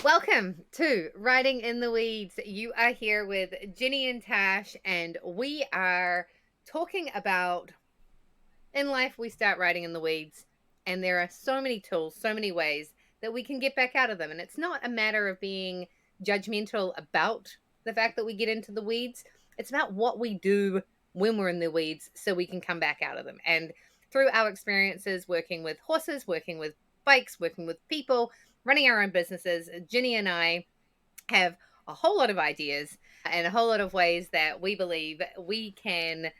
Welcome to Riding in the Weeds. You are here with Ginny and Tash, and we are talking about in life we start riding in the weeds, and there are so many tools, so many ways that we can get back out of them. And it's not a matter of being judgmental about the fact that we get into the weeds, it's about what we do when we're in the weeds so we can come back out of them. And through our experiences working with horses, working with bikes, working with people, running our own businesses, Ginny and I have a whole lot of ideas and a whole lot of ways that we believe we can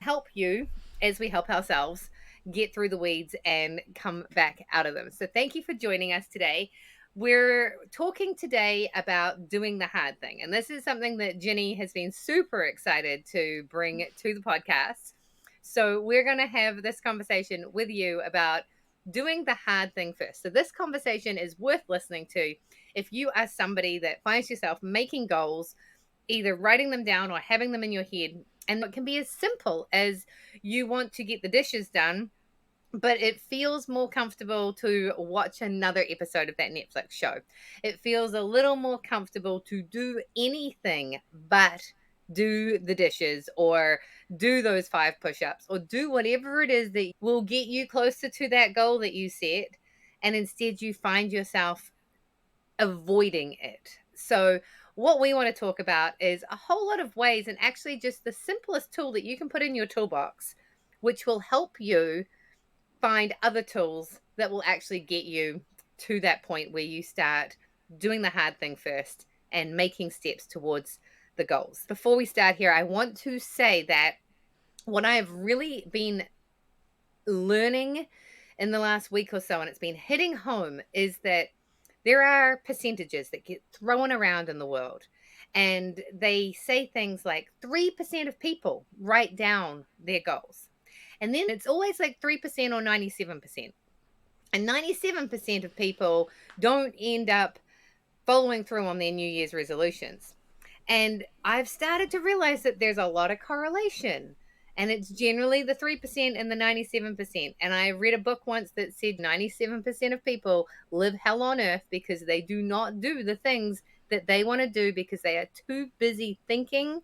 help you as we help ourselves get through the weeds and come back out of them. So thank you for joining us today. We're talking today about doing the hard thing. And this is something that Ginny has been super excited to bring to the podcast. So we're going to have this conversation with you about doing the hard thing first. So this conversation is worth listening to if you are somebody that finds yourself making goals, either writing them down or having them in your head. And it can be as simple as you want to get the dishes done, but it feels more comfortable to watch another episode of that Netflix show. It feels a little more comfortable to do anything but do the dishes or do those 5 push-ups or do whatever it is that will get you closer to that goal that you set. And instead you find yourself avoiding it. So what we want to talk about is a whole lot of ways, and actually just the simplest tool that you can put in your toolbox, which will help you find other tools that will actually get you to that point where you start doing the hard thing first and making steps towards the goals. Before we start here, I want to say that what I have really been learning in the last week or so, and it's been hitting home, is that there are percentages that get thrown around in the world, and they say things like 3% of people write down their goals. And then it's always like 3% or 97%. And 97% of people don't end up following through on their New Year's resolutions. And I've started to realize that there's a lot of correlation. And it's generally the 3% and the 97%. And I read a book once that said 97% of people live hell on earth because they do not do the things that they want to do because they are too busy thinking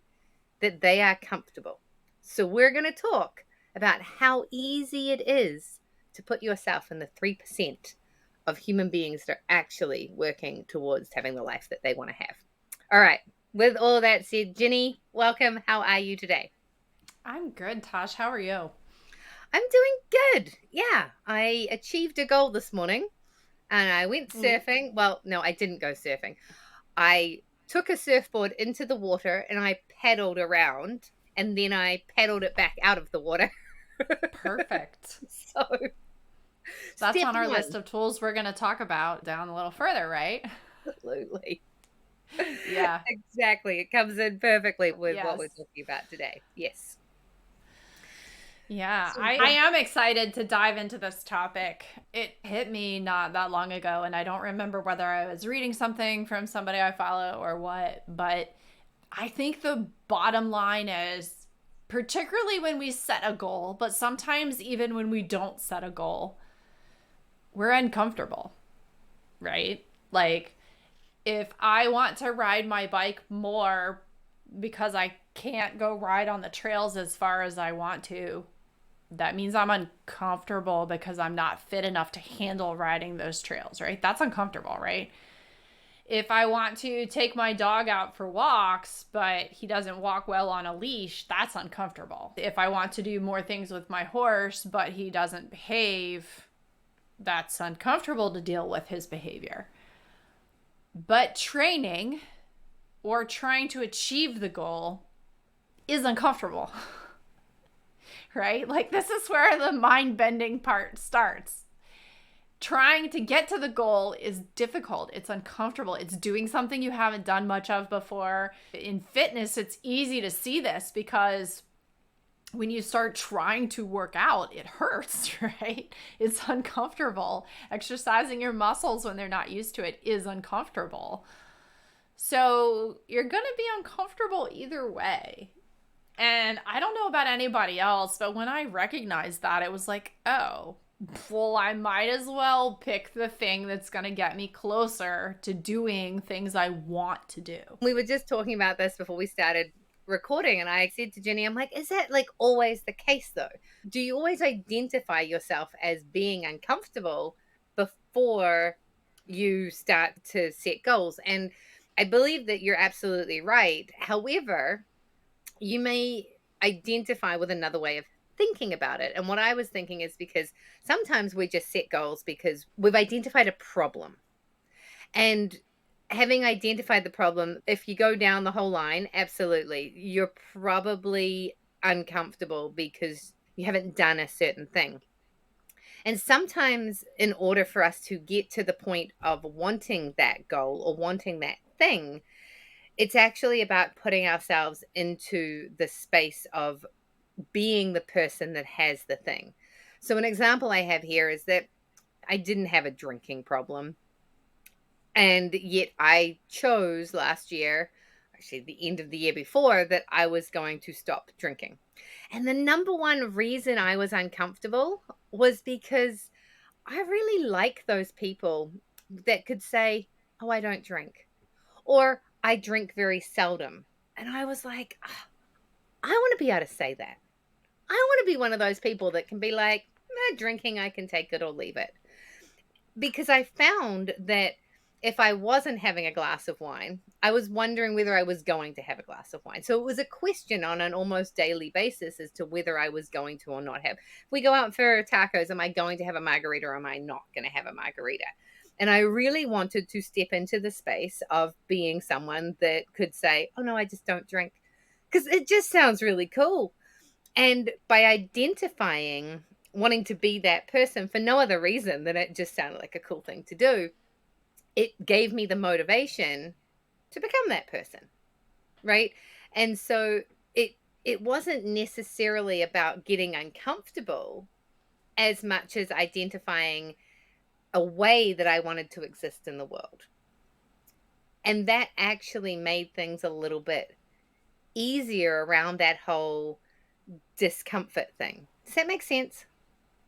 that they are comfortable. So we're going to talk about how easy it is to put yourself in the 3% of human beings that are actually working towards having the life that they want to have. All right. With all that said, Ginny, welcome. How are you today? I'm good, Tosh. How are you? I'm doing good. Yeah, I achieved a goal this morning and I went surfing. Well, no, I didn't go surfing. I took a surfboard into the water and I paddled around, and then I paddled it back out of the water. Perfect. So That's step on our one. list of tools we're going to talk about down a little further, right? Absolutely. Yeah. Exactly. It comes in perfectly with what we're Yes. talking about today. Yes. Yeah, So I am excited to dive into this topic. It hit me not that long ago, and I don't remember whether I was reading something from somebody I follow or what, but I think the bottom line is, particularly when we set a goal, but sometimes even when we don't set a goal, we're uncomfortable, right? Like, if I want to ride my bike more because I can't go ride on the trails as far as I want to, that means I'm uncomfortable because I'm not fit enough to handle riding those trails, right? That's uncomfortable, right? If I want to take my dog out for walks, but he doesn't walk well on a leash, that's uncomfortable. If I want to do more things with my horse, but he doesn't behave, that's uncomfortable to deal with his behavior. But training or trying to achieve the goal is uncomfortable. Right? Like, this is where the mind-bending part starts. Trying to get to the goal is difficult. It's uncomfortable. It's doing something you haven't done much of before. In fitness, it's easy to see this because when you start trying to work out, it hurts, right? It's uncomfortable. Exercising your muscles when they're not used to it is uncomfortable. So you're going to be uncomfortable either way. And I don't know about anybody else, but when I recognized that, it was like, oh, well, I might as well pick the thing that's going to get me closer to doing things I want to do. We were just talking about this before we started recording, and I said to Jenny, I'm like, is that like always the case though? Do you always identify yourself as being uncomfortable before you start to set goals? And I believe that you're absolutely right. However, you may identify with another way of thinking about it. And what I was thinking is because sometimes we just set goals because we've identified a problem. And having identified the problem, if you go down the whole line, absolutely, you're probably uncomfortable because you haven't done a certain thing. And sometimes, in order for us to get to the point of wanting that goal or wanting that thing, it's actually about putting ourselves into the space of being the person that has the thing. So, an example I have here is that I didn't have a drinking problem. And yet I chose last year, actually the end of the year before, that I was going to stop drinking. And the number one reason I was uncomfortable was because I really like those people that could say, oh, I don't drink, or I drink very seldom. And I was like, "Ah, I want to be able to say that. I want to be one of those people that can be like, drinking, I can take it or leave it. Because I found that if I wasn't having a glass of wine, I was wondering whether I was going to have a glass of wine. So it was a question on an almost daily basis as to whether I was going to or not have. If we go out for tacos, am I going to have a margarita or am I not going to have a margarita? And I really wanted to step into the space of being someone that could say, oh no, I just don't drink. Because it just sounds really cool. And by identifying wanting to be that person for no other reason than it just sounded like a cool thing to do, it gave me the motivation to become that person, right? And so it wasn't necessarily about getting uncomfortable as much as identifying a way that I wanted to exist in the world. And that actually made things a little bit easier around that whole discomfort thing. Does that make sense?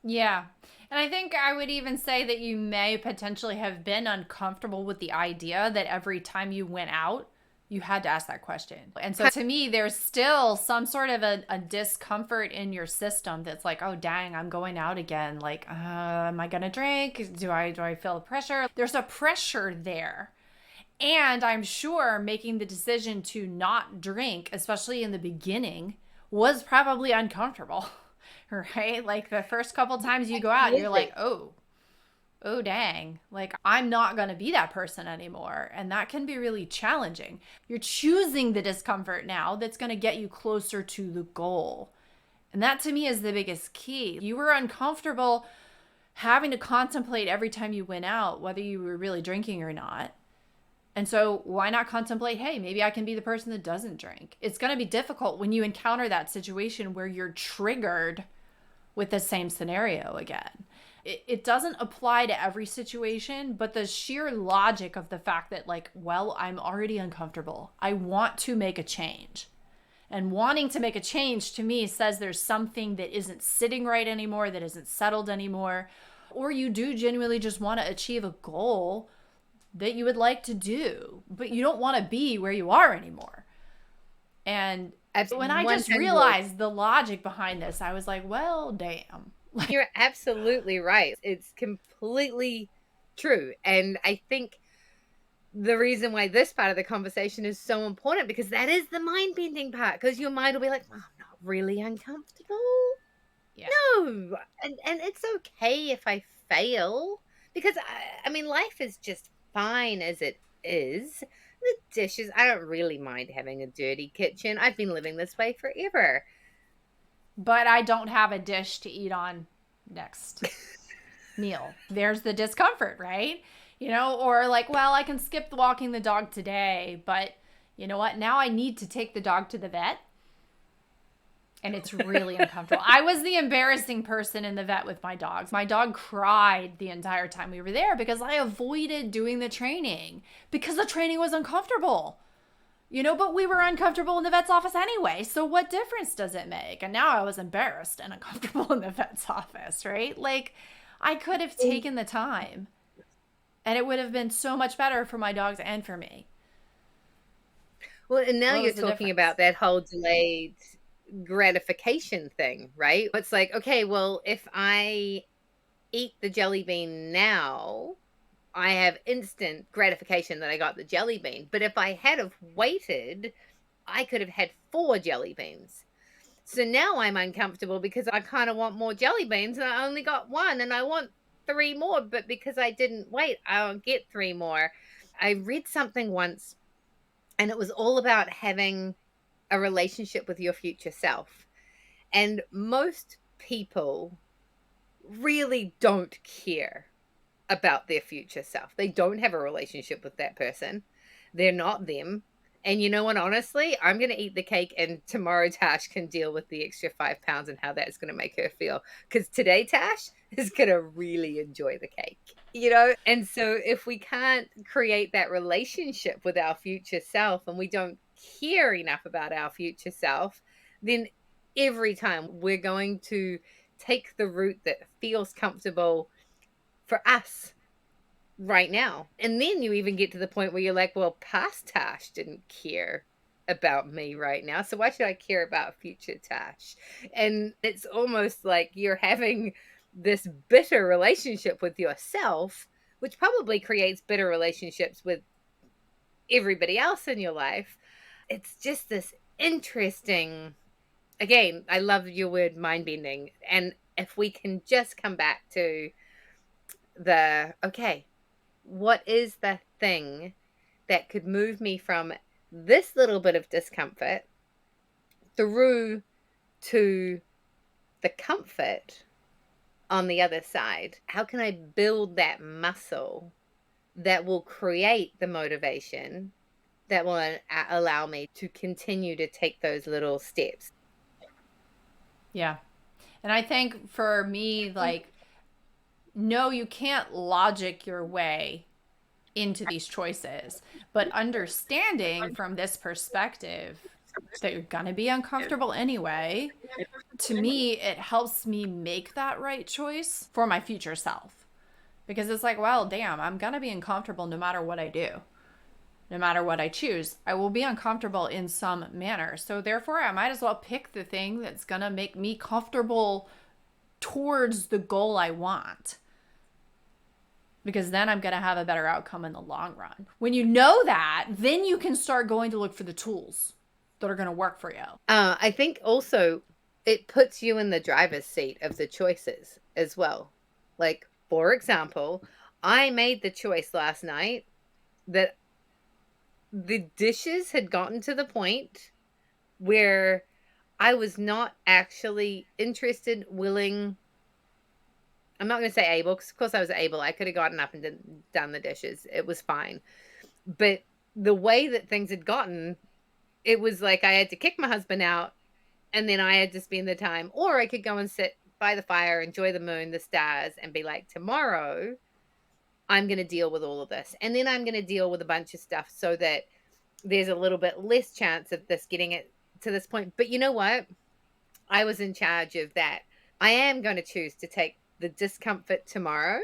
Yeah. And I think I would even say that you may potentially have been uncomfortable with the idea that every time you went out, you had to ask that question. And so to me, there's still some sort of a discomfort in your system that's like, oh, dang, I'm going out again. Like, am I going to drink? Do I feel the pressure? There's a pressure there. And I'm sure making the decision to not drink, especially in the beginning, was probably uncomfortable. Right? Like the first couple times you go out, you're like, oh, dang. Like, I'm not going to be that person anymore. And that can be really challenging. You're choosing the discomfort now that's going to get you closer to the goal. And that to me is the biggest key. You were uncomfortable having to contemplate every time you went out whether you were really drinking or not. And so why not contemplate, hey, maybe I can be the person that doesn't drink. It's going to be difficult when you encounter that situation where you're triggered with the same scenario again. It doesn't apply to every situation, but the sheer logic of the fact that, like, well, I'm already uncomfortable. I want to make a change. And wanting to make a change to me says there's something that isn't sitting right anymore, that isn't settled anymore. Or you do genuinely just want to achieve a goal that you would like to do, but you don't want to be where you are anymore. And when I just realized the logic behind this, I was like, well, damn. You're absolutely right. It's completely true. And I think the reason why this part of the conversation is so important, because that is the mind bending part, because your mind will be like, oh, I'm not really uncomfortable. Yeah. No. And it's okay if I fail, because I mean, life is just fine as it is. The dishes, I don't really mind having a dirty kitchen. I've been living this way forever. But I don't have a dish to eat on next meal. There's the discomfort, right? You know, or like, well, I can skip walking the dog today, but you know what? Now I need to take the dog to the vet. And it's really uncomfortable. I was the embarrassing person in the vet with my dogs. My dog cried the entire time we were there because I avoided doing the training because the training was uncomfortable. You know, but we were uncomfortable in the vet's office anyway. So what difference does it make? And now I was embarrassed and uncomfortable in the vet's office, right? Like, I could have taken the time, and it would have been so much better for my dogs and for me. Well, and now What you're was the talking difference? about that whole delayed gratification thing, right? It's like, okay, well, if I eat the jelly bean now, I have instant gratification that I got the jelly bean. But if I had have waited, I could have had 4 jelly beans. So now I'm uncomfortable because I kind of want more jelly beans and I only got 1 and I want 3 more, but because I didn't wait, I don't get 3 more. I read something once and it was all about having a relationship with your future self. And most people really don't care about their future self. They don't have a relationship with that person. They're not them. And you know what? Honestly, I'm going to eat the cake, and tomorrow Tash can deal with the extra 5 pounds and how that's going to make her feel. Because today Tash is going to really enjoy the cake, you know? And so if we can't create that relationship with our future self and we don't care enough about our future self, then every time we're going to take the route that feels comfortable for us right now. And then you even get to the point where you're like, well, past Tash didn't care about me right now. So why should I care about future Tash? And it's almost like you're having this bitter relationship with yourself, which probably creates bitter relationships with everybody else in your life. It's just this interesting, again, I love your word mind bending. And if we can just come back to the, okay, what is the thing that could move me from this little bit of discomfort through to the comfort on the other side? How can I build that muscle that will create the motivation that will allow me to continue to take those little steps? Yeah. And I think for me, like, no, you can't logic your way into these choices, but understanding from this perspective that you're going to be uncomfortable anyway, to me, it helps me make that right choice for my future self. Because it's like, well, damn, I'm going to be uncomfortable no matter what I do. No matter what I choose, I will be uncomfortable in some manner. So therefore, I might as well pick the thing that's going to make me comfortable towards the goal I want, because then I'm going to have a better outcome in the long run. When you know that, then you can start going to look for the tools that are going to work for you. I think also it puts you in the driver's seat of the choices as well. Like, for example, I made the choice last night that the dishes had gotten to the point where I was not actually interested, willing. I'm not going to say able, because of course I was able. I could have gotten up and done the dishes. It was fine. But the way that things had gotten, it was like I had to kick my husband out and then I had to spend the time, or I could go and sit by the fire, enjoy the moon, the stars, and be like, tomorrow I'm going to deal with all of this. And then I'm going to deal with a bunch of stuff so that there's a little bit less chance of this getting it to this point. But you know what? I was in charge of that. I am going to choose to take the discomfort tomorrow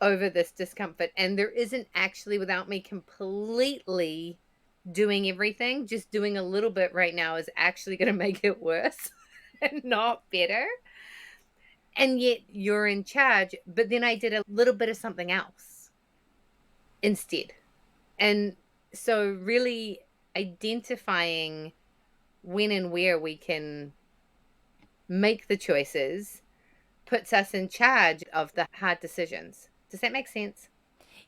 over this discomfort. And there isn't actually, without me completely doing everything, just doing a little bit right now is actually going to make it worse and not better. And yet you're in charge. But then I did a little bit of something else instead. And so really identifying when and where we can make the choices puts us in charge of the hard decisions. Does that make sense?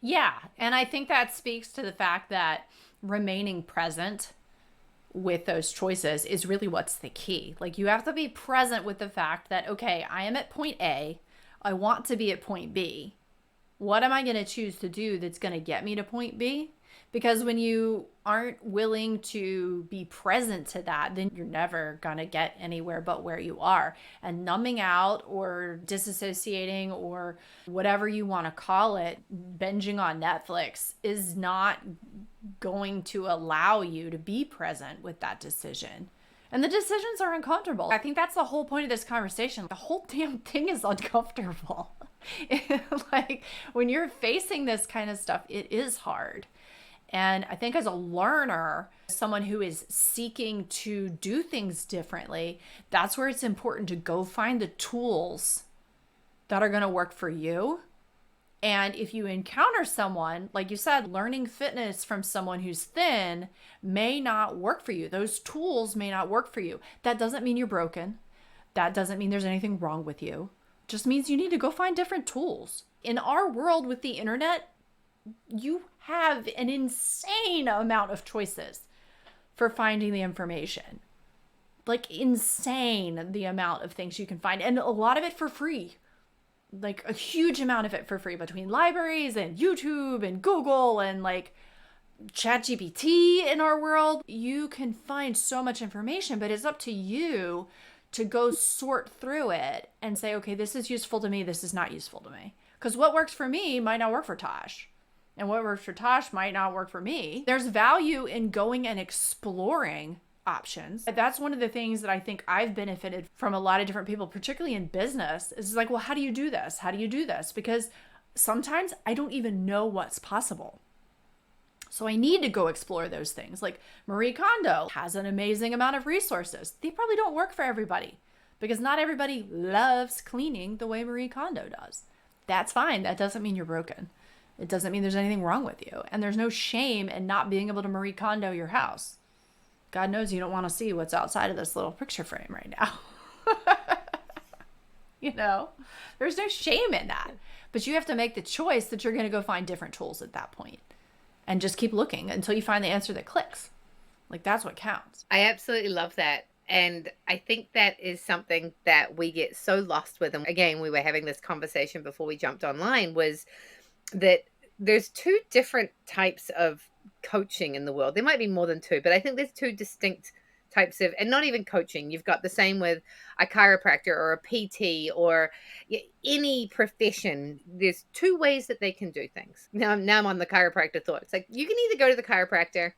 Yeah. And I think that speaks to the fact that remaining present with those choices is really what's the key. Like, you have to be present with the fact that, okay, I am at point A. I want to be at point B. What am I going to choose to do that's going to get me to point B? Because when you aren't willing to be present to that, then you're never going to get anywhere but where you are. And numbing out or disassociating or whatever you want to call it, binging on Netflix is not going to allow you to be present with that decision. And the decisions are uncomfortable. I think that's the whole point of this conversation. The whole damn thing is uncomfortable. Like when you're facing this kind of stuff, it is hard. And I think as a learner, someone who is seeking to do things differently, that's where it's important to go find the tools that are going to work for you. And if you encounter someone, like you said, learning fitness from someone who's thin may not work for you. Those tools may not work for you. That doesn't mean you're broken. That doesn't mean there's anything wrong with you. It just means you need to go find different tools. In our world with the internet, you have an insane amount of choices for finding the information. Like, insane the amount of things you can find, and a lot of it for free. Like, a huge amount of it for free between libraries and YouTube and Google and like ChatGPT in our world. You can find so much information, but it's up to you to go sort through it and say, okay, this is useful to me, this is not useful to me. Because what works for me might not work for Tosh. And what works for Tosh might not work for me. There's value in going and exploring options. That's one of the things that I think I've benefited from a lot of different people, particularly in business, is like, well, how do you do this? How do you do this? Because sometimes I don't even know what's possible. So I need to go explore those things. Like Marie Kondo has an amazing amount of resources. They probably don't work for everybody because not everybody loves cleaning the way Marie Kondo does. That's fine. That doesn't mean you're broken. It doesn't mean there's anything wrong with you. And there's no shame in not being able to Marie Kondo your house. God knows you don't want to see what's outside of this little picture frame right now. You know, there's no shame in that. But you have to make the choice that you're going to go find different tools at that point and just keep looking until you find the answer that clicks. Like, that's what counts. I absolutely love that. And I think that is something that we get so lost with. And again, we were having this conversation before we jumped online, was that there's two different types of coaching in the world. There might be more than two, but I think there's two distinct types of, and not even coaching. You've got the same with a chiropractor or a PT or any profession. There's two ways that they can do things. Now I'm on the chiropractor thought. It's like you can either go to the chiropractor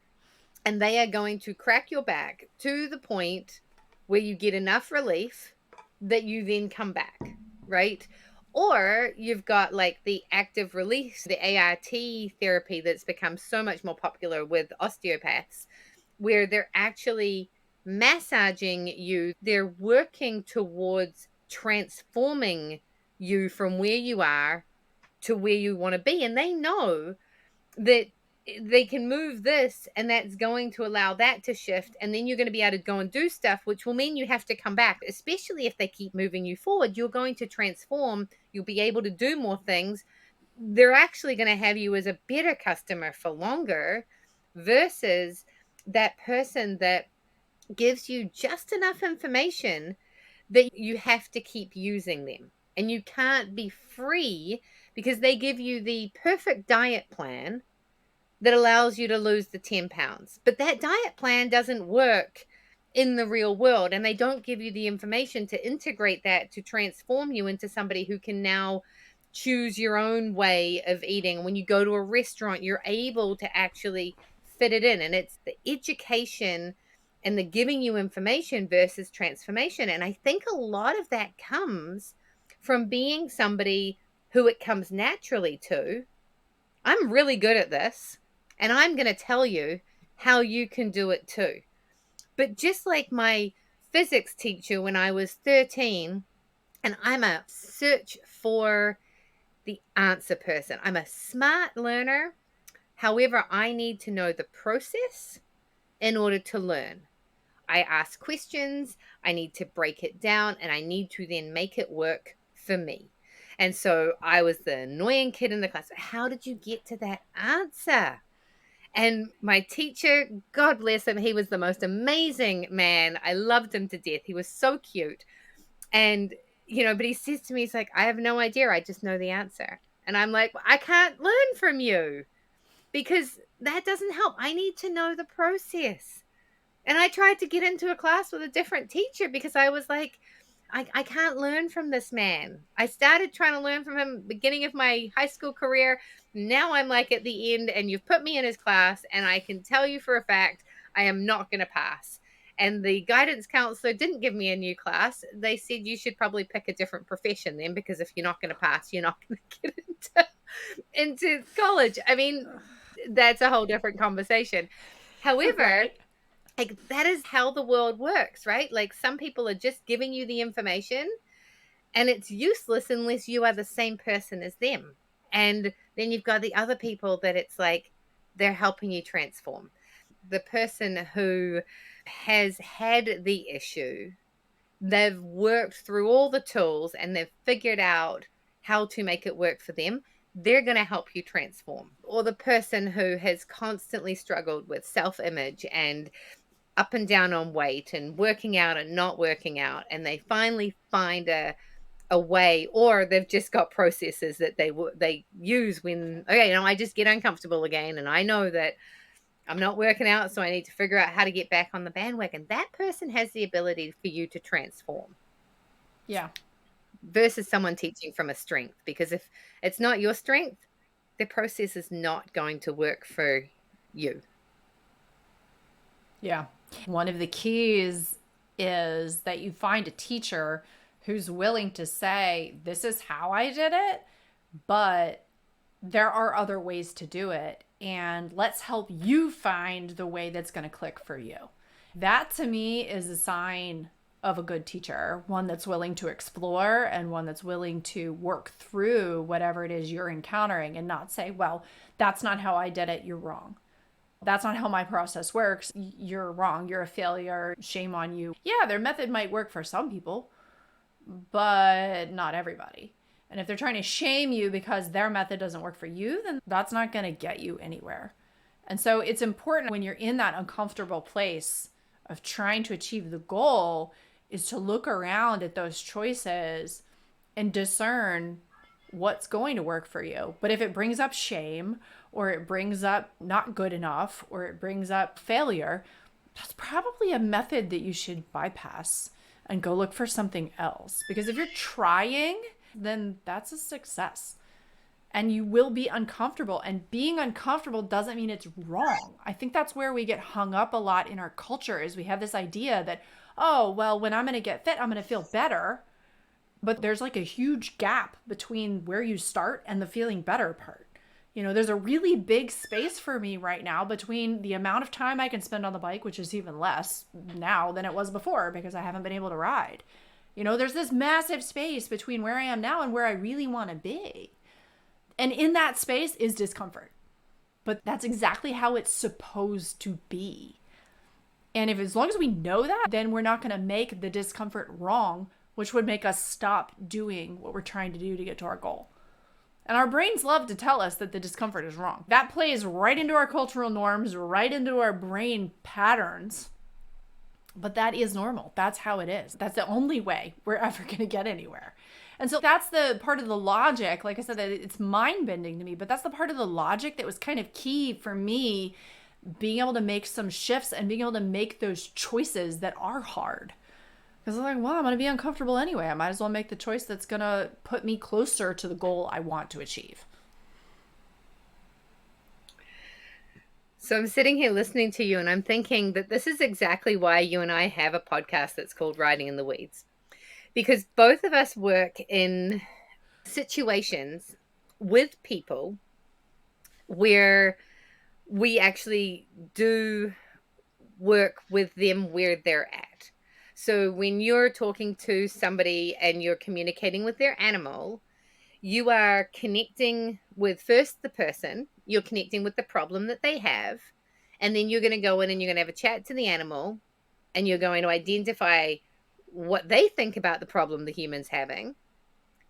and they are going to crack your back to the point where you get enough relief that you then come back, right? Or you've got like the active release, the ART therapy that's become so much more popular with osteopaths, where they're actually massaging you. They're working towards transforming you from where you are to where you want to be. And they know that they can move this and that's going to allow that to shift, and then you're going to be able to go and do stuff, which will mean you have to come back. Especially if they keep moving you forward, you're going to transform, you'll be able to do more things. They're actually going to have you as a better customer for longer versus that person that gives you just enough information that you have to keep using them, and you can't be free because they give you the perfect diet plan that allows you to lose the 10 pounds. But that diet plan doesn't work in the real world, and they don't give you the information to integrate that to transform you into somebody who can now choose your own way of eating. When you go to a restaurant, you're able to actually fit it in, and it's the education and the giving you information versus transformation. And I think a lot of that comes from being somebody who it comes naturally to. I'm really good at this, and I'm going to tell you how you can do it too. But just like my physics teacher when I was 13, and I'm a search for the answer person. I'm a smart learner. However, I need to know the process in order to learn. I ask questions, I need to break it down, and I need to then make it work for me. And so I was the annoying kid in the class. How did you get to that answer? And my teacher, God bless him, he was the most amazing man. I loved him to death. He was so cute. And, but he says to me, he's like, I have no idea. I just know the answer. And I'm like, I can't learn from you because that doesn't help. I need to know the process. And I tried to get into a class with a different teacher because I was like, I can't learn from this man. I started trying to learn from him beginning of my high school career. Now I'm like at the end, and you've put me in his class, and I can tell you for a fact I am not going to pass. and the guidance counselor didn't give me a new class. They said you should probably pick a different profession then, because if you're not going to pass, you're not going to get into college. I mean, that's a whole different conversation. However, Right. like, that is how the world works, right? Like, some people are just giving you the information, and it's useless unless you are the same person as them. And then you've got the other people that it's like they're helping you transform. The person who has had the issue, they've worked through all the tools and they've figured out how to make it work for them. They're going to help you transform. Or the person who has constantly struggled with self image and up and down on weight and working out and not working out, and they finally find a way, or they've just got processes that they use when, okay, I just get uncomfortable again, and I know that I'm not working out, so I need to figure out how to get back on the bandwagon. That person has the ability for you to transform Yeah. versus someone teaching from a strength, because if it's not your strength, the process is not going to work for you. Yeah. One of the keys is that you find a teacher who's willing to say, this is how I did it, but there are other ways to do it. And let's help you find the way that's going to click for you. That to me is a sign of a good teacher, one that's willing to explore and one that's willing to work through whatever it is you're encountering and not say, well, that's not how I did it. You're wrong. That's not how my process works. You're wrong. You're a failure. Shame on you. Yeah, their method might work for some people, but not everybody. And if they're trying to shame you because their method doesn't work for you, then that's not going to get you anywhere. And so it's important when you're in that uncomfortable place of trying to achieve the goal is to look around at those choices and discern what's going to work for you. But if it brings up shame or it brings up not good enough or it brings up failure, that's probably a method that you should bypass and go look for something else. Because if you're trying, then that's a success. And you will be uncomfortable. And being uncomfortable doesn't mean it's wrong. I think that's where we get hung up a lot in our culture is we have this idea that, oh, well, when I'm going to get fit, I'm going to feel better. But there's like a huge gap between where you start and the feeling better part. There's a really big space for me right now between the amount of time I can spend on the bike, which is even less now than it was before because I haven't been able to ride. There's this massive space between where I am now and where I really want to be. And in that space is discomfort. But that's exactly how it's supposed to be. And if as long as we know that, then we're not going to make the discomfort wrong, which would make us stop doing what we're trying to do to get to our goal. And our brains love to tell us that the discomfort is wrong. That plays right into our cultural norms, right into our brain patterns. But that is normal. That's how it is. That's the only way we're ever going to get anywhere. And so that's the part of the logic. Like I said, that it's mind-bending to me, but that's the part of the logic that was kind of key for me being able to make some shifts and being able to make those choices that are hard. Because I'm like, well, I'm going to be uncomfortable anyway. I might as well make the choice that's going to put me closer to the goal I want to achieve. So I'm sitting here listening to you and I'm thinking that this is exactly why you and I have a podcast that's called Riding in the Weeds. Because both of us work in situations with people where we actually do work with them where they're at. So when you're talking to somebody and you're communicating with their animal, you are connecting with first the person, you're connecting with the problem that they have, and then you're going to go in and you're going to have a chat to the animal and you're going to identify what they think about the problem the human's having.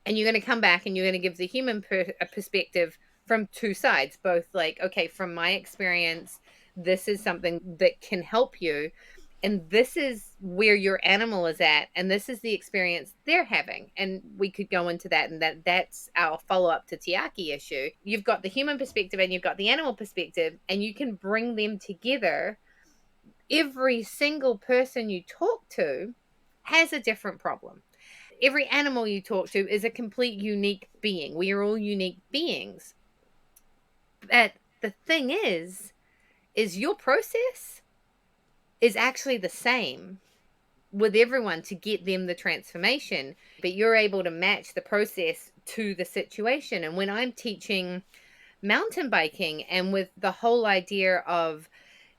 And you're going to come back and you're going to give the human a perspective from two sides, both like, okay, from my experience, this is something that can help you. And this is where your animal is at. And this is the experience they're having. And we could go into that. And that's our follow-up to Tiaki issue. You've got the human perspective and you've got the animal perspective, and you can bring them together. Every single person you talk to has a different problem. Every animal you talk to is a complete unique being. We are all unique beings. But the thing is your process is actually the same with everyone to get them the transformation, but you're able to match the process to the situation. And when I'm teaching mountain biking, and with the whole idea of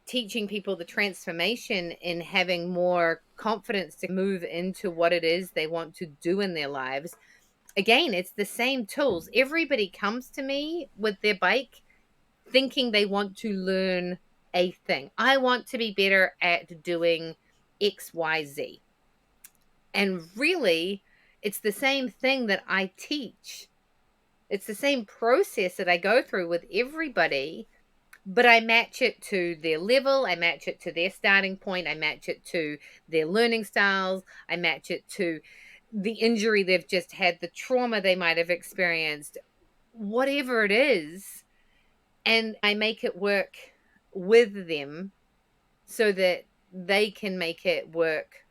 teaching people the transformation in having more confidence to move into what it is they want to do in their lives, again, it's the same tools. Everybody comes to me with their bike thinking they want to learn a thing. I want to be better at doing XYZ. And really, it's the same thing that I teach. It's the same process that I go through with everybody, but I match it to their level. I match it to their starting point. I match it to their learning styles. I match it to the injury they've just had, the trauma they might have experienced, whatever it is. And I make it work with them so that they can make it work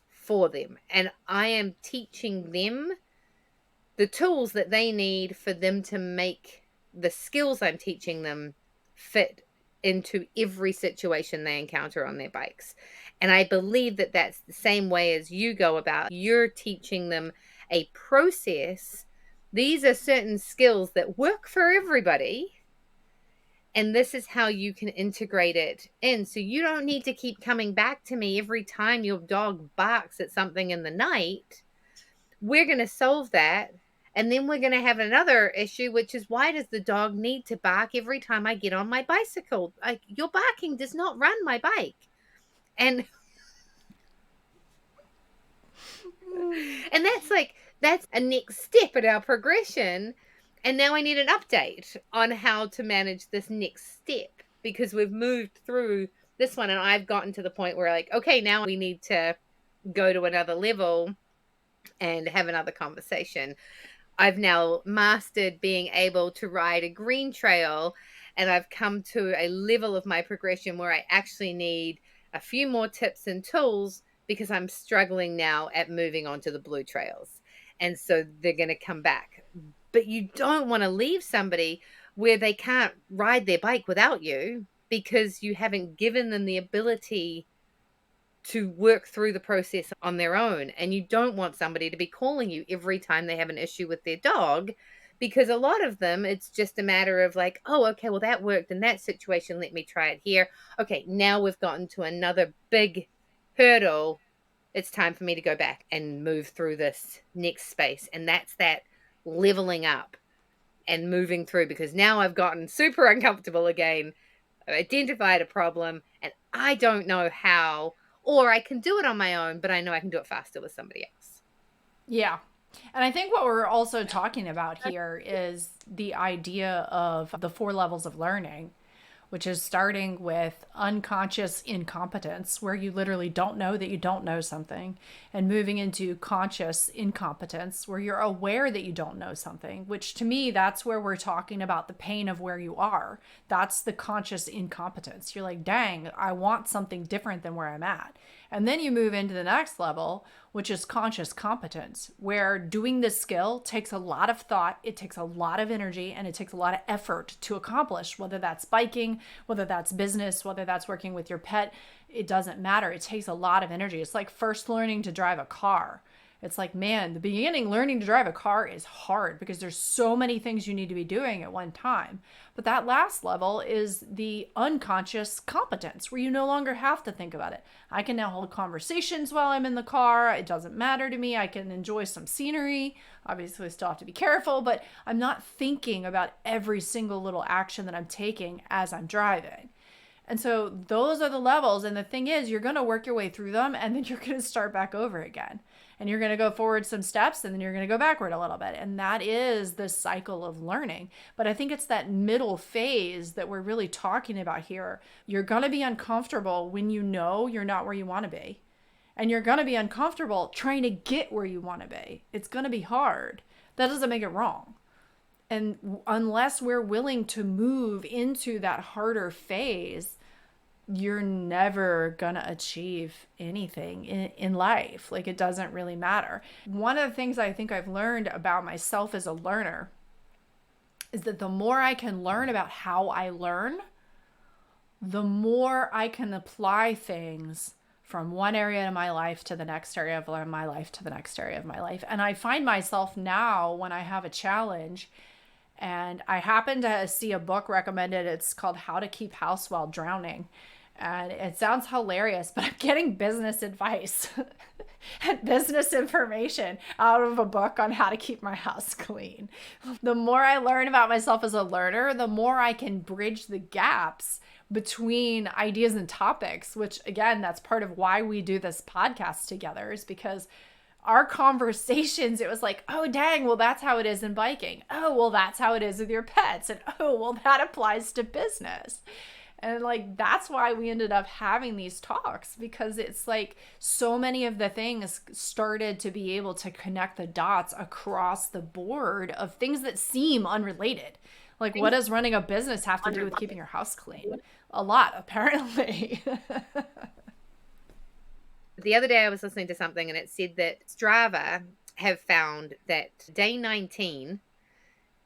for them. And I am teaching them the tools that they need for them to make the skills I'm teaching them fit into every situation they encounter on their bikes. And I believe that that's the same way as you go about. You're teaching them a process. These are certain skills that work for everybody. And this is how you can integrate it in. So you don't need to keep coming back to me every time your dog barks at something in the night. We're going to solve that. And then we're going to have another issue, which is, why does the dog need to bark every time I get on my bicycle? Like, your barking does not run my bike. And that's a next step in our progression. And now I need an update on how to manage this next step, because we've moved through this one and I've gotten to the point where, like, okay, now we need to go to another level and have another conversation. I've now mastered being able to ride a green trail, and I've come to a level of my progression where I actually need a few more tips and tools, because I'm struggling now at moving on to the blue trails. And so they're going to come back. But you don't want to leave somebody where they can't ride their bike without you, because you haven't given them the ability to work through the process on their own. And you don't want somebody to be calling you every time they have an issue with their dog, because a lot of them, it's just a matter of like, oh, okay, well, that worked in that situation. Let me try it here. Okay, now we've gotten to another big hurdle. It's time for me to go back and move through this next space. And that's that leveling up and moving through, because now I've gotten super uncomfortable again. I've identified a problem and I don't know how, or I can do it on my own, but I know I can do it faster with somebody else. Yeah. And I think what we're also talking about here is the idea of the 4 levels of learning, which is starting with unconscious incompetence, where you literally don't know that you don't know something, and moving into conscious incompetence, where you're aware that you don't know something, which to me, that's where we're talking about the pain of where you are. That's the conscious incompetence. You're like, dang, I want something different than where I'm at. And then you move into the next level, which is conscious competence, where doing this skill takes a lot of thought, it takes a lot of energy, and it takes a lot of effort to accomplish, whether that's biking, whether that's business, whether that's working with your pet. It doesn't matter. It takes a lot of energy. It's like first learning to drive a car. It's like, man, the beginning learning to drive a car is hard because there's so many things you need to be doing at one time. But that last level is the unconscious competence, where you no longer have to think about it. I can now hold conversations while I'm in the car. It doesn't matter to me. I can enjoy some scenery. Obviously, I still have to be careful, but I'm not thinking about every single little action that I'm taking as I'm driving. And so those are the levels. And the thing is, you're going to work your way through them, and then you're going to start back over again. And you're going to go forward some steps, and then you're going to go backward a little bit. And that is the cycle of learning. But I think it's that middle phase that we're really talking about here. You're going to be uncomfortable when you know you're not where you want to be. And you're going to be uncomfortable trying to get where you want to be. It's going to be hard. That doesn't make it wrong. And unless we're willing to move into that harder phase, you're never gonna achieve anything in life. Like, it doesn't really matter. One of the things I think I've learned about myself as a learner is that the more I can learn about how I learn, the more I can apply things from one area of my life to the next area of my life to the next area of my life. And I find myself now when I have a challenge and I happen to see a book recommended. It's called How to Keep House While Drowning. And it sounds hilarious, but I'm getting business advice and business information out of a book on how to keep my house clean. The more I learn about myself as a learner, the more I can bridge the gaps between ideas and topics, which again, that's part of why we do this podcast together, is because our conversations, it was like, oh, dang, well, that's how it is in biking. Oh, well, that's how it is with your pets. And oh, well, that applies to business. And like, that's why we ended up having these talks, because it's like so many of the things started to be able to connect the dots across the board of things that seem unrelated. Like, what does running a business have to do with keeping your house clean? A lot, apparently. The other day I was listening to something and it said that Strava have found that day 19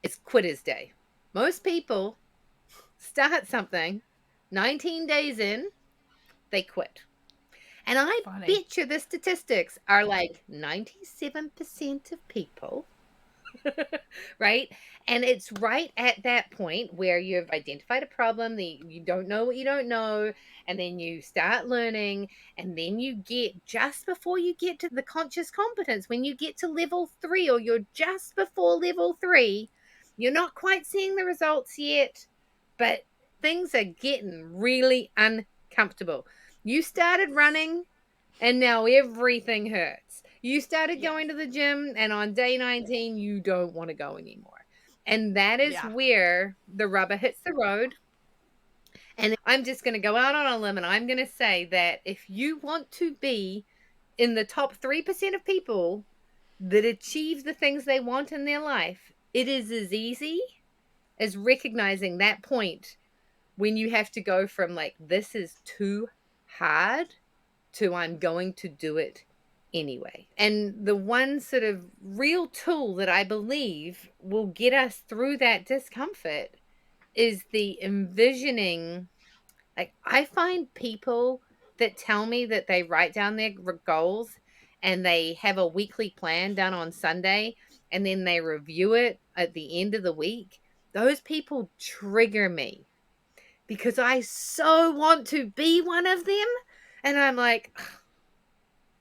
is quitter's day. Most people start something 19 days in, they quit. And I bet you the statistics are like 97% of people, right? And it's right at that point where you've identified a problem, you don't know what you don't know, and then you start learning, and then you get, just before you get to the conscious competence, when you get to level 3, or you're just before level 3, you're not quite seeing the results yet, but things are getting really uncomfortable. You started running and now everything hurts. You started going to the gym and on day 19 you don't want to go anymore. And that is where the rubber hits the road. And I'm just going to go out on a limb and I'm going to say that if you want to be in the top 3% of people that achieve the things they want in their life, it is as easy as recognizing that point when you have to go from like, this is too hard, to I'm going to do it anyway. And the one sort of real tool that I believe will get us through that discomfort is the envisioning. Like, I find people that tell me that they write down their goals and they have a weekly plan done on Sunday and then they review it at the end of the week. Those people trigger me because I so want to be one of them. And I'm like,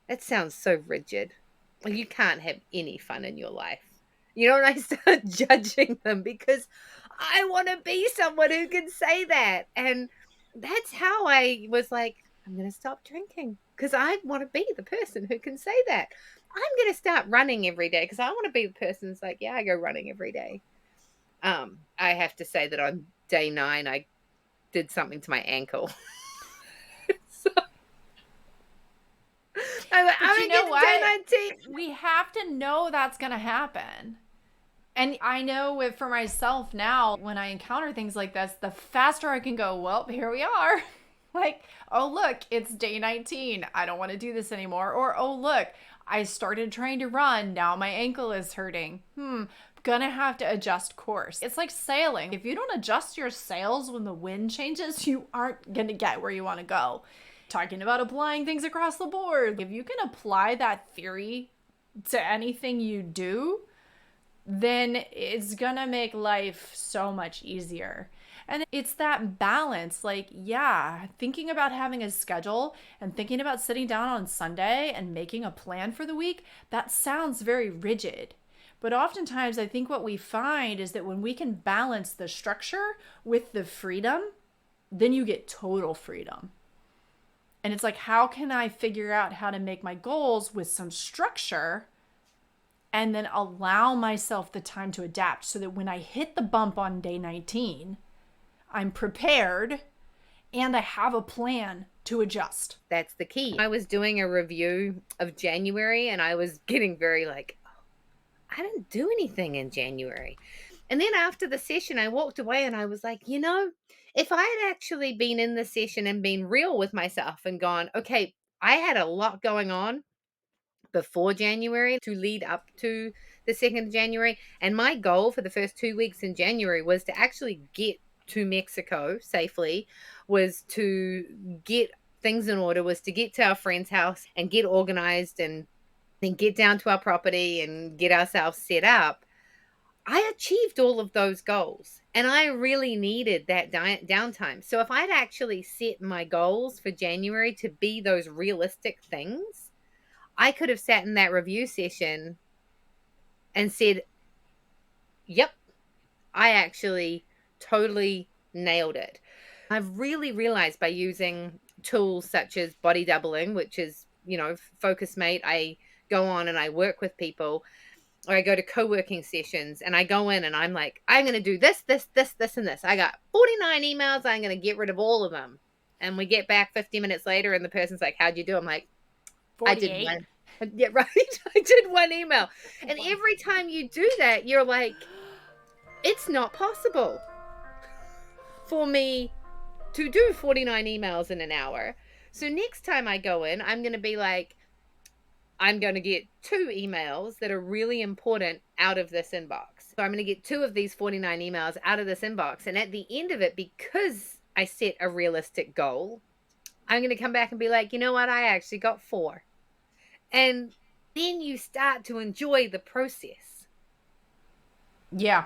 that sounds so rigid. Like, you can't have any fun in your life. You know, and I start judging them because I want to be someone who can say that. And that's how I was like, I'm going to stop drinking because I want to be the person who can say that. I'm going to start running every day because I want to be the person who's like, yeah, I go running every day. I have to say that on day 9, I did something to my ankle. So but you know what? We have to know that's going to happen. And I know for myself now, when I encounter things like this, the faster I can go, well, here we are. Like, oh, look, it's day 19. I don't want to do this anymore. Or, oh, look, I started trying to run. Now my ankle is hurting. Gonna have to adjust course. It's like sailing. If you don't adjust your sails when the wind changes, you aren't gonna get where you want to go. Talking about applying things across the board. If you can apply that theory to anything you do, then it's gonna make life so much easier. And it's that balance, like, yeah, thinking about having a schedule and thinking about sitting down on Sunday and making a plan for the week, that sounds very rigid. But oftentimes, I think what we find is that when we can balance the structure with the freedom, then you get total freedom. And it's like, how can I figure out how to make my goals with some structure and then allow myself the time to adapt so that when I hit the bump on day 19, I'm prepared and I have a plan to adjust. That's the key. I was doing a review of January and I was getting very like, oh, I didn't do anything in January. And then after the session, I walked away and I was like, you know, if I had actually been in the session and been real with myself and gone, okay, I had a lot going on before January to lead up to the 2nd of January. And my goal for the first 2 weeks in January was to actually get to Mexico safely, was to get things in order, was to get to our friend's house and get organized and then get down to our property and get ourselves set up. I achieved all of those goals and I really needed that downtime. So if I'd actually set my goals for January to be those realistic things, I could have sat in that review session and said, yep, I actually totally nailed it. I've really realized by using tools such as body doubling, which is, Focus Mate, I go on and I work with people, or I go to co-working sessions and I go in and I'm like, I'm going to do this, this, this, this, and this. I got 49 emails. I'm going to get rid of all of them. And we get back 50 minutes later and the person's like, how'd you do? I'm like, I did 48. one. Yeah, right. I did one email. And every time you do that, you're like, it's not possible for me to do 49 emails in an hour. So next time I go in, I'm going to be like, I'm going to get 2 emails that are really important out of this inbox. So I'm going to get 2 of these 49 emails out of this inbox. And at the end of it, because I set a realistic goal, I'm going to come back and be like, you know what? I actually got 4. And then you start to enjoy the process. Yeah.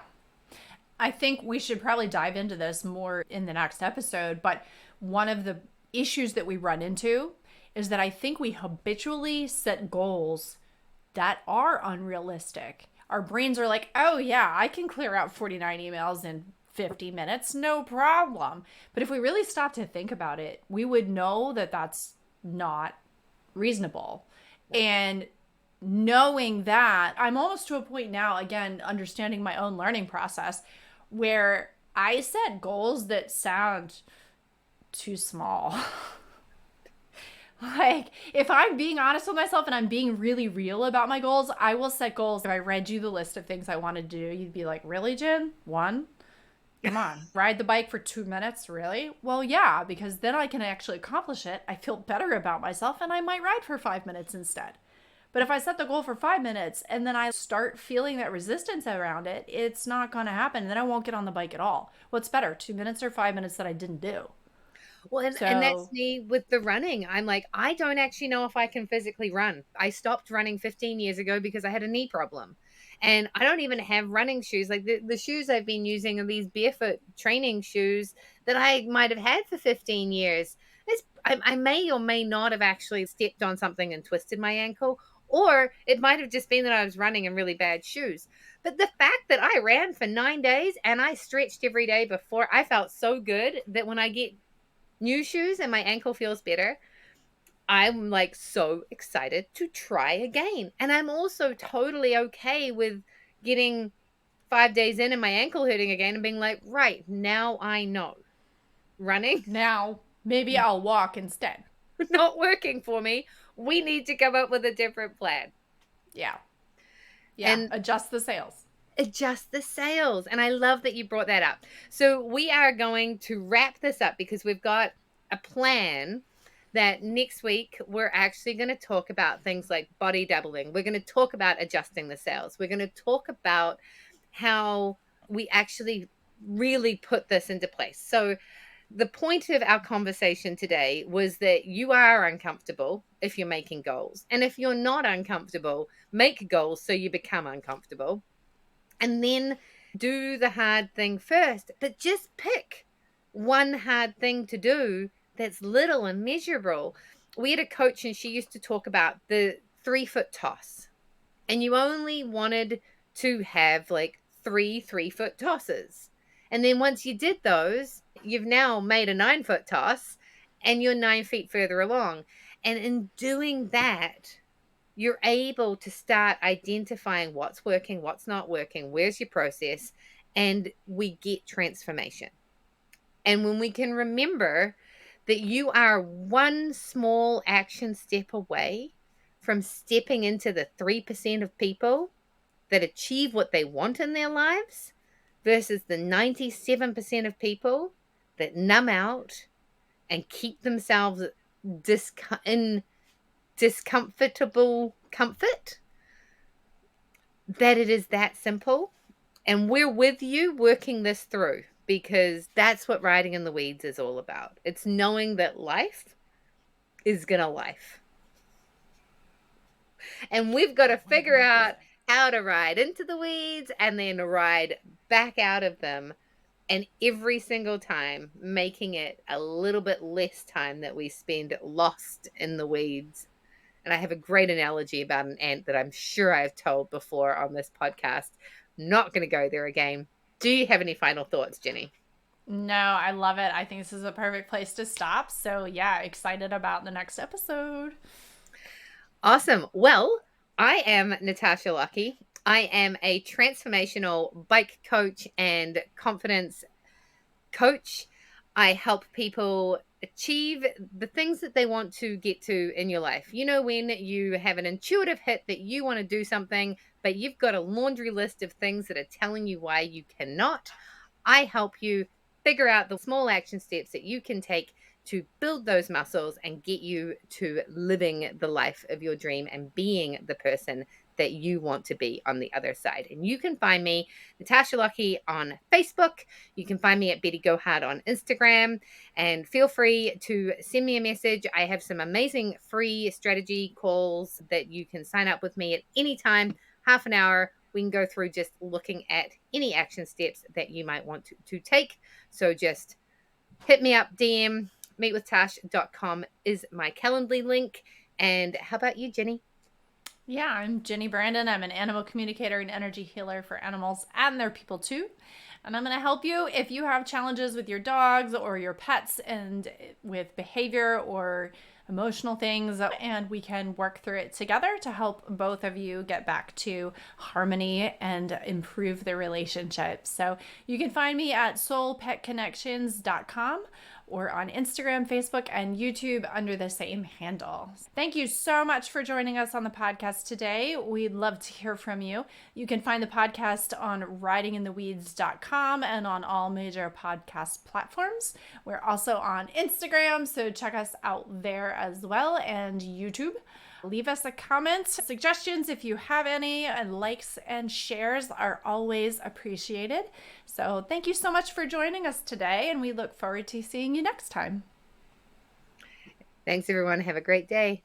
I think we should probably dive into this more in the next episode. But one of the issues that we run into is that I think we habitually set goals that are unrealistic. Our brains are like, oh, yeah, I can clear out 49 emails in 50 minutes, no problem. But if we really stop to think about it, we would know that that's not reasonable. And knowing that, I'm almost to a point now, again, understanding my own learning process, where I set goals that sound too small. Like, if I'm being honest with myself and I'm being really real about my goals, I will set goals. If I read you the list of things I want to do, you'd be like, really, Jen? 1? Come on. Ride the bike for 2 minutes? Really? Well, yeah, because then I can actually accomplish it. I feel better about myself and I might ride for 5 minutes instead. But if I set the goal for 5 minutes and then I start feeling that resistance around it, it's not going to happen. Then I won't get on the bike at all. What's better, 2 minutes or 5 minutes that I didn't do? Well, and that's So, me with the running. I'm like, I don't actually know if I can physically run. I stopped running 15 years ago because I had a knee problem. And I don't even have running shoes. Like the shoes I've been using are these barefoot training shoes that I might have had for 15 years. I may or may not have actually stepped on something and twisted my ankle, or it might have just been that I was running in really bad shoes. But the fact that I ran for 9 days and I stretched every day before, I felt so good that when I get new shoes and my ankle feels better, I'm like so excited to try again. And I'm also totally okay with getting 5 days in and my ankle hurting again and being like, right, now I know running now maybe I'll walk instead. not working for me. We need to come up with a different plan. Yeah. Yeah. And Adjust the sails. adjust the sails. And I love that you brought that up. So we are going to wrap this up because we've got a plan that next week we're actually going to talk about things like body doubling. We're going to talk about adjusting the sails. We're going to talk about how we actually really put this into place. So the point of our conversation today was that you are uncomfortable if you're making goals. And if you're not uncomfortable, make goals so you become uncomfortable. And then do the hard thing first. But just pick one hard thing to do that's little and measurable. We had a coach and she used to talk about the 3-foot toss. And you only wanted to have like 3 3-foot tosses. And then once you did those, you've now made a 9-foot toss and you're 9 feet further along. And in doing that, you're able to start identifying what's working, what's not working, where's your process, and we get transformation. And when we can remember that you are one small action step away from stepping into the 3% of people that achieve what they want in their lives versus the 97% of people that numb out and keep themselves in discomfortable comfort, that it is that simple. And we're with you working this through. because that's what riding in the weeds is all about. It's knowing that life is gonna life. And we've got to figure out how to ride into the weeds and then ride back out of them. And every single time, making it a little bit less time that we spend lost in the weeds. And I have a great analogy about an ant that I'm sure I've told before on this podcast. Not going to go there again. Do you have any final thoughts, Jenny? No, I love it. I think this is a perfect place to stop. So, yeah, excited about the next episode. Awesome. Well, I am Natasha Lucky. I am a transformational bike coach and confidence coach. I help people achieve the things that they want to get to in your life. You know, when you have an intuitive hit that you want to do something, but you've got a laundry list of things that are telling you why you cannot. I help you figure out the small action steps that you can take to build those muscles and get you to living the life of your dream and being the person that you want to be on the other side. And you can find me, Natasha Lucky, on Facebook. You can find me at Betty Gohard on Instagram. And feel free to send me a message. I have some amazing free strategy calls that you can sign up with me at any time, half an hour. We can go through just looking at any action steps that you might want to take. So just hit me up, DM, meetwithtash.com is my Calendly link. And how about you, Jenny? Yeah, I'm Jenny Brandon. I'm an animal communicator and energy healer for animals and their people too. And I'm going to help you if you have challenges with your dogs or your pets and with behavior or emotional things, and we can work through it together to help both of you get back to harmony and improve the relationship. So you can find me at soulpetconnections.com or on Instagram, Facebook, and YouTube under the same handle. Thank you so much for joining us on the podcast today. We'd love to hear from you. You can find the podcast on ridingintheweeds.com and on all major podcast platforms. We're also on Instagram, so check us out there as well, and YouTube. Leave us a comment, suggestions if you have any, and likes and shares are always appreciated. So thank you so much for joining us today, and we look forward to seeing you next time. Thanks, everyone. Have a great day.